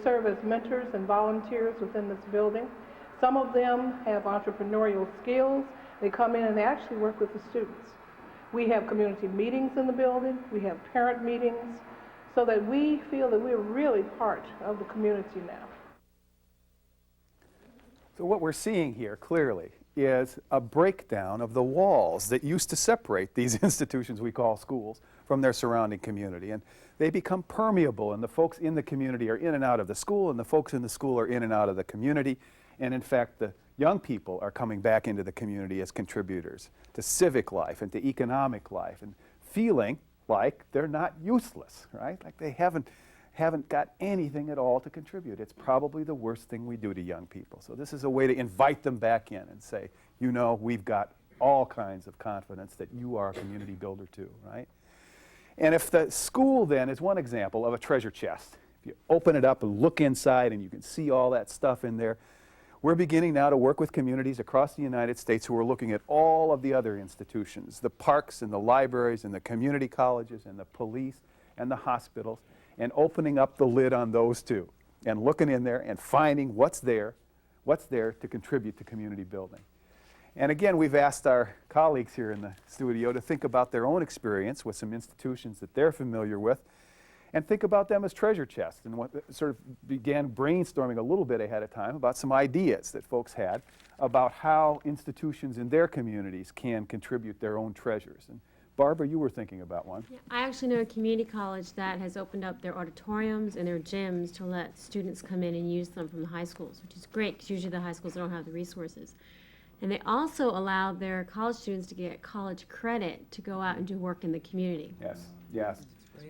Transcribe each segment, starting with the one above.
serve as mentors and volunteers within this building. Some of them have entrepreneurial skills. They come in and they actually work with the students. We have community meetings in the building. We have parent meetings so that we feel that we're really part of the community now. So what we're seeing here clearly is a breakdown of the walls that used to separate these institutions we call schools from their surrounding community. And they become permeable, and the folks in the community are in and out of the school, and the folks in the school are in and out of the community. And in fact, the young people are coming back into the community as contributors to civic life and to economic life, and feeling like they're not useless, right? Like they haven't got anything at all to contribute. It's probably the worst thing we do to young people. So this is a way to invite them back in and say, you know, we've got all kinds of confidence that you are a community builder too, right? And if the school then is one example of a treasure chest, if you open it up and look inside and you can see all that stuff in there, we're beginning now to work with communities across the United States who are looking at all of the other institutions, the parks and the libraries and the community colleges and the police and the hospitals, and opening up the lid on those too, and looking in there and finding what's there to contribute to community building. And again, we've asked our colleagues here in the studio to think about their own experience with some institutions that they're familiar with, and think about them as treasure chests, and what sort of began brainstorming a little bit ahead of time about some ideas that folks had about how institutions in their communities can contribute their own treasures. And Barbara, you were thinking about one. Yeah, I actually know a community college that has opened up their auditoriums and their gyms to let students come in and use them from the high schools, which is great because usually the high schools don't have the resources. And they also allow their college students to get college credit to go out and do work in the community. Yes, yes.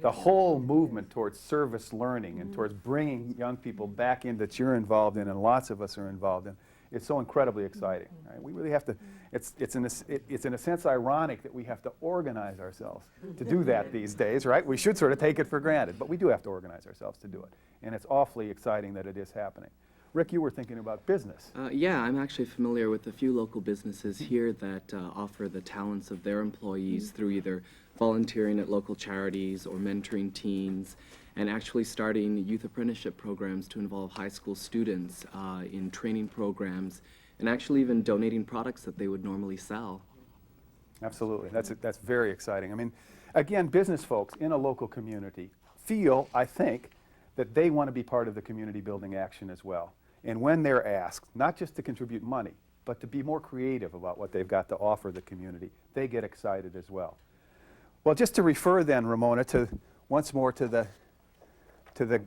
The whole movement towards service learning and towards bringing young people back in that you're involved in and lots of us are involved in, it's so incredibly exciting. Right? We really have to, it's in a sense ironic that we have to organize ourselves to do that these days, right? We should sort of take it for granted, but we do have to organize ourselves to do it. And it's awfully exciting that it is happening. Rick, you were thinking about business. Yeah, I'm actually familiar with a few local businesses here that offer the talents of their employees through either volunteering at local charities or mentoring teens, and actually starting youth apprenticeship programs to involve high school students in training programs, and actually even donating products that they would normally sell. Absolutely. That's very exciting. I mean, again, business folks in a local community feel, I think, that they want to be part of the community building action as well. And when they're asked, not just to contribute money, but to be more creative about what they've got to offer the community, they get excited as well. Well, just to refer then, Ramona, once more to the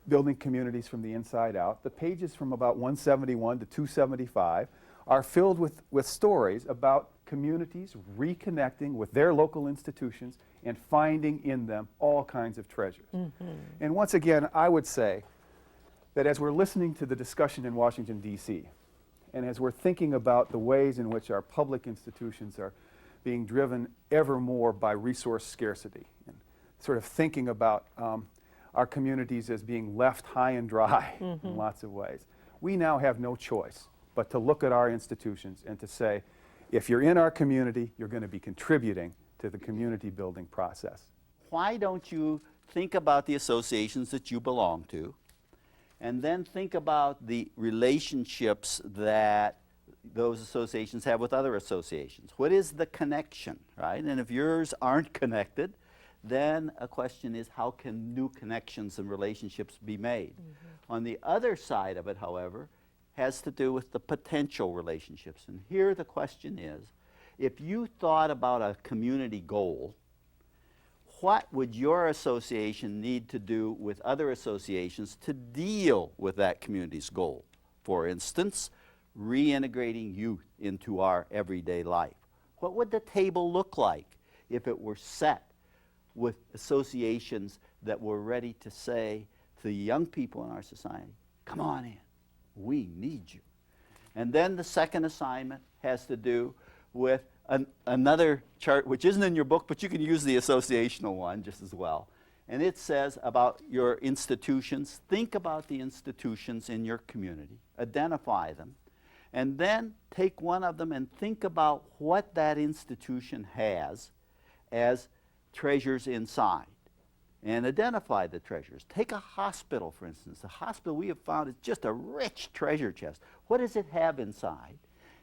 building communities from the inside out, the pages from about 171 to 275 are filled with stories about communities reconnecting with their local institutions and finding in them all kinds of treasures. Mm-hmm. And once again, I would say that as we're listening to the discussion in Washington, D.C., and as we're thinking about the ways in which our public institutions are being driven ever more by resource scarcity, and sort of thinking about our communities as being left high and dry in lots of ways, we now have no choice but to look at our institutions and to say, if you're in our community, you're going to be contributing to the community building process. Why don't you think about the associations that you belong to, and then think about the relationships that those associations have with other associations? What is the connection, right? And if yours aren't connected, then a question is, how can new connections and relationships be made? Mm-hmm. On the other side of it, however, has to do with the potential relationships. And here the question is, if you thought about a community goal, what would your association need to do with other associations to deal with that community's goal? For instance, reintegrating youth into our everyday life. What would the table look like if it were set with associations that were ready to say to the young people in our society, come on in, we need you? And then the second assignment has to do with another chart, which isn't in your book, but you can use the associational one just as well. And it says about your institutions, think about the institutions in your community, identify them, and then take one of them and think about what that institution has as treasures inside. and identify the treasures. Take a hospital, for instance. The hospital we have found is just a rich treasure chest. What does it have inside?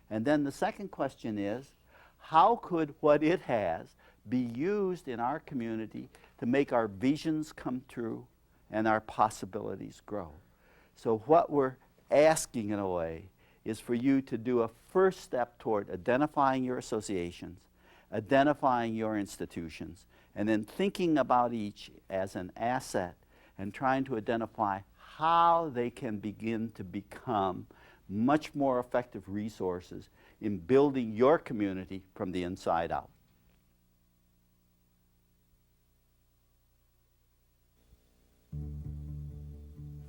And then the second question is, how could what it has be used in our community to make our visions come true and our possibilities grow? So what we're asking, in a way, is for you to do a first step toward identifying your associations, identifying your institutions, and then thinking about each as an asset and trying to identify how they can begin to become much more effective resources in building your community from the inside out.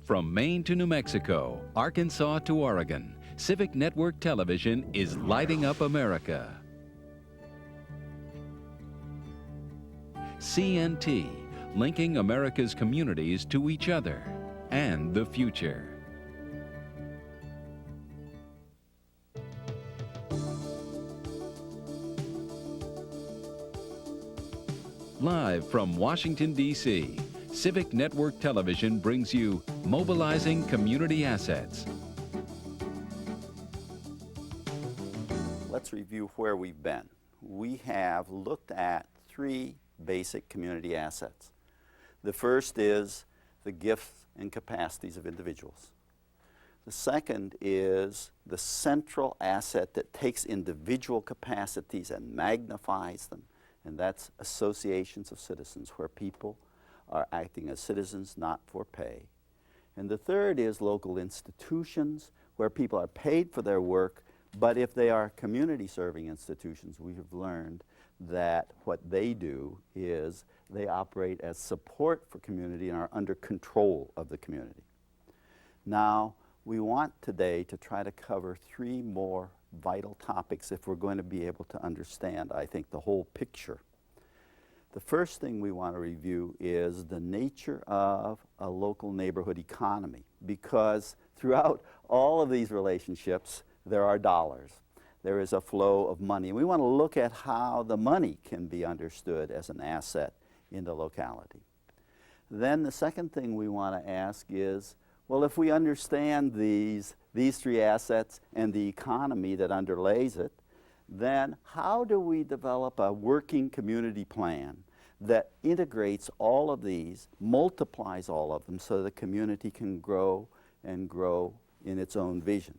From Maine to New Mexico, Arkansas to Oregon, Civic Network Television is lighting up America. CNT, linking America's communities to each other and the future. Live from Washington, D.C., Civic Network Television brings you Mobilizing Community Assets. Let's review where we've been. We have looked at 3 basic community assets. The first is the gifts and capacities of individuals. The second is the central asset that takes individual capacities and magnifies them, and that's associations of citizens, where people are acting as citizens not for pay. And the third is local institutions, where people are paid for their work, but if they are community serving institutions, we have learned that what they do is they operate as support for community and are under control of the community. Now, we want today to try to cover 3 more vital topics if we're going to be able to understand, I think, the whole picture. The first thing we want to review is the nature of a local neighborhood economy, because throughout all of these relationships, there are dollars. There is a flow of money. And we want to look at how the money can be understood as an asset in the locality. Then the second thing we want to ask is, well, if we understand these 3 assets and the economy that underlays it, then how do we develop a working community plan that integrates all of these, multiplies all of them, so the community can grow and grow in its own vision?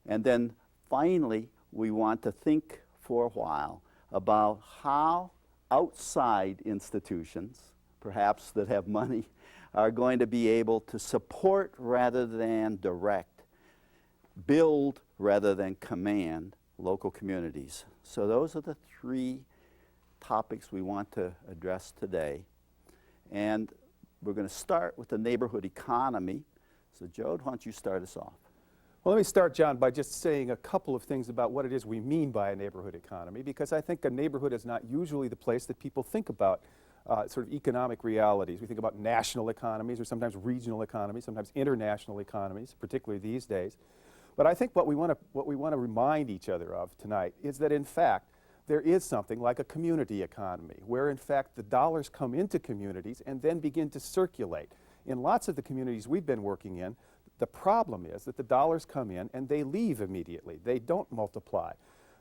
And then finally, we want to think for a while about how outside institutions, perhaps that have money, are going to be able to support rather than direct, build rather than command local communities. So those are the 3 topics we want to address today. And we're going to start with the neighborhood economy. So Jode, why don't you start us off? Well, let me start, John, by just saying a couple of things about what it is we mean by a neighborhood economy, because I think a neighborhood is not usually the place that people think about sort of economic realities. We think about national economies, or sometimes regional economies, sometimes international economies, particularly these days. But I think what we want to remind each other of tonight is that, in fact, there is something like a community economy, where in fact the dollars come into communities and then begin to circulate. In lots of the communities we've been working in, the problem is that the dollars come in and they leave immediately. They don't multiply.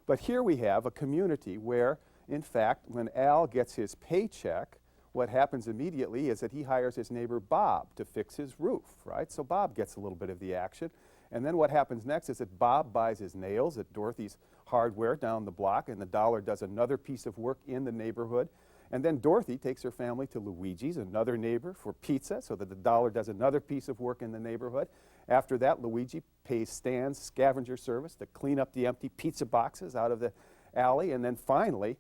But here we have a community where, in fact, when Al gets his paycheck, what happens immediately is that he hires his neighbor Bob to fix his roof, right? So Bob gets a little bit of the action. And then what happens next is that Bob buys his nails at Dorothy's Hardware down the block, and the dollar does another piece of work in the neighborhood. And then Dorothy takes her family to Luigi's, another neighbor, for pizza, so that the dollar does another piece of work in the neighborhood. After that, Luigi pays Stan's scavenger service to clean up the empty pizza boxes out of the alley. And then finally,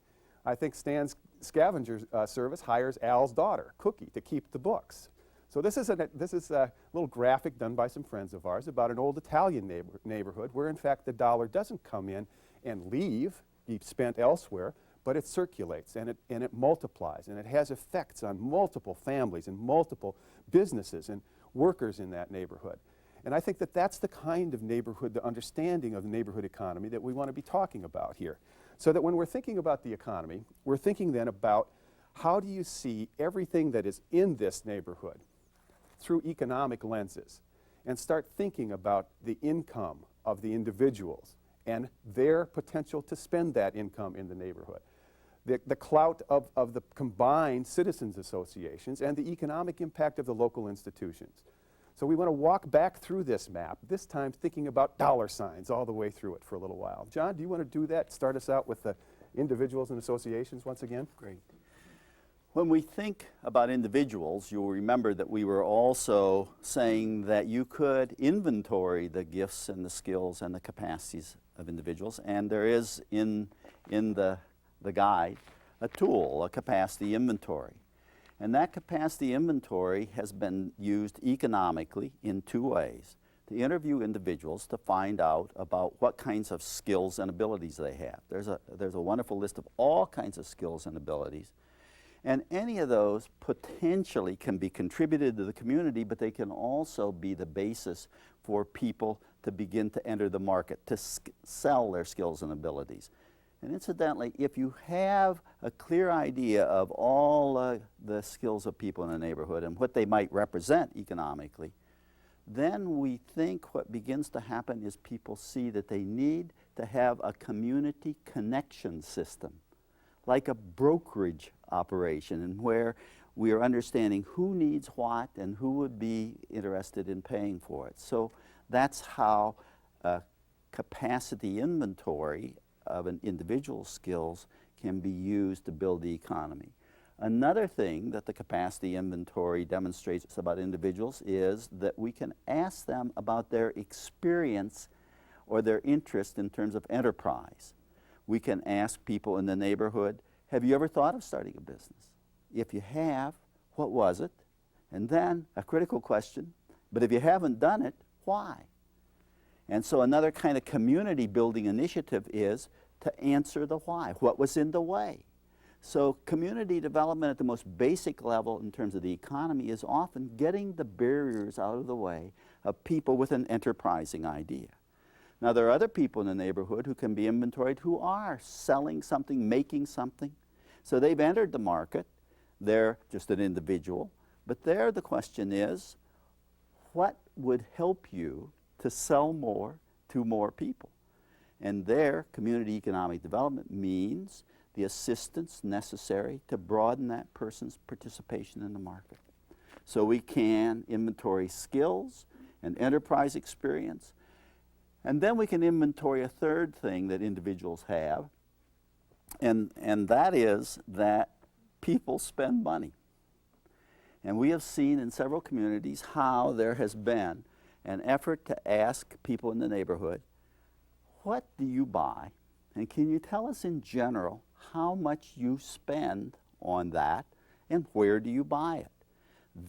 I think Stan's scavenger service hires Al's daughter, Cookie, to keep the books. So this is a little graphic done by some friends of ours about an old Italian neighborhood where, in fact, the dollar doesn't come in and leave, be spent elsewhere, but it circulates and it multiplies, and it has effects on multiple families and multiple businesses and workers in that neighborhood. And I think that that's the kind of neighborhood, the understanding of the neighborhood economy that we want to be talking about here. So that when we're thinking about the economy, we're thinking then about how do you see everything that is in this neighborhood through economic lenses and start thinking about the income of the individuals and their potential to spend that income in the neighborhood, the clout of the combined citizens associations, and the economic impact of the local institutions. So we want to walk back through this map, this time thinking about dollar signs all the way through it for a little while. John, do you want to do that? Start us out with the individuals and associations once again? Great. When we think about individuals, you'll remember that we were also saying that you could inventory the gifts and the skills and the capacities of individuals, and there is in the guide a tool, a capacity inventory. And that capacity inventory has been used economically in two ways: to interview individuals to find out about what kinds of skills and abilities they have. There's a wonderful list of all kinds of skills and abilities. And any of those potentially can be contributed to the community, but they can also be the basis for people to begin to enter the market, to sell their skills and abilities. And incidentally, if you have a clear idea of all the skills of people in a neighborhood and what they might represent economically, then we think what begins to happen is people see that they need to have a community connection system, like a brokerage operation, and where we are understanding who needs what and who would be interested in paying for it. So that's how a capacity inventory of an individual's skills can be used to build the economy. Another thing that the capacity inventory demonstrates about individuals is that we can ask them about their experience or their interest in terms of enterprise. We can ask people in the neighborhood, have you ever thought of starting a business? If you have, what was it? And then a critical question, but if you haven't done it, why? And so another kind of community building initiative is to answer the why. What was in the way? So community development at the most basic level in terms of the economy is often getting the barriers out of the way of people with an enterprising idea. Now, there are other people in the neighborhood who can be inventoried who are selling something, making something. So they've entered the market. They're just an individual. But there the question is, what would help you to sell more to more people? And there, community economic development means the assistance necessary to broaden that person's participation in the market. So we can inventory skills and enterprise experience. And then we can inventory a third thing that individuals have, and that is that people spend money. And we have seen in several communities how there has been an effort to ask people in the neighborhood, what do you buy? And can you tell us in general how much you spend on that and where do you buy it?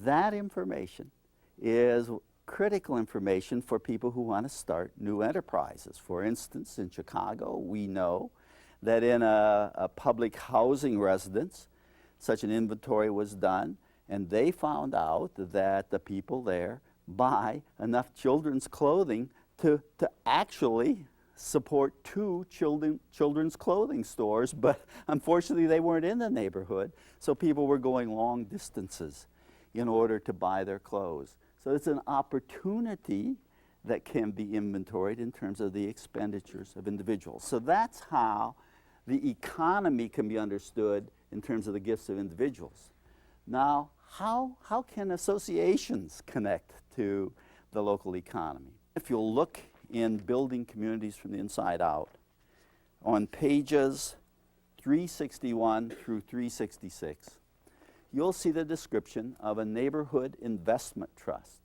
That information is critical information for people who want to start new enterprises. For instance, in Chicago, we know that in a public housing residence, such an inventory was done, and they found out that the people there buy enough children's clothing to actually support two children's clothing stores, but unfortunately they weren't in the neighborhood, so people were going long distances in order to buy their clothes. So it's an opportunity that can be inventoried in terms of the expenditures of individuals. So that's how the economy can be understood in terms of the gifts of individuals. Now, how can associations connect to the local economy? If you'll look in Building Communities from the Inside Out, on pages 361 through 366, you'll see the description of a neighborhood investment trust.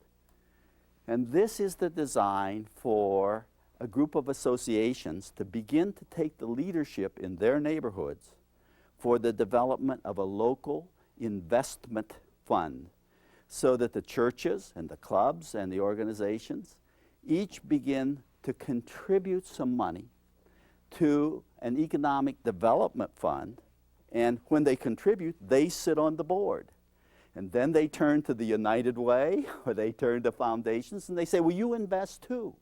And this is the design for a group of associations to begin to take the leadership in their neighborhoods for the development of a local investment fund, so that the churches and the clubs and the organizations each begin to contribute some money to an economic development fund. And when they contribute, they sit on the board. And then they turn to the United Way, or they turn to foundations, and they say, will you invest too?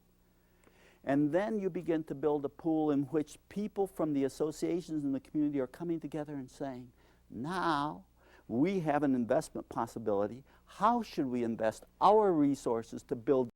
And then you begin to build a pool in which people from the associations in the community are coming together and saying, now we have an investment possibility. How should we invest our resources to build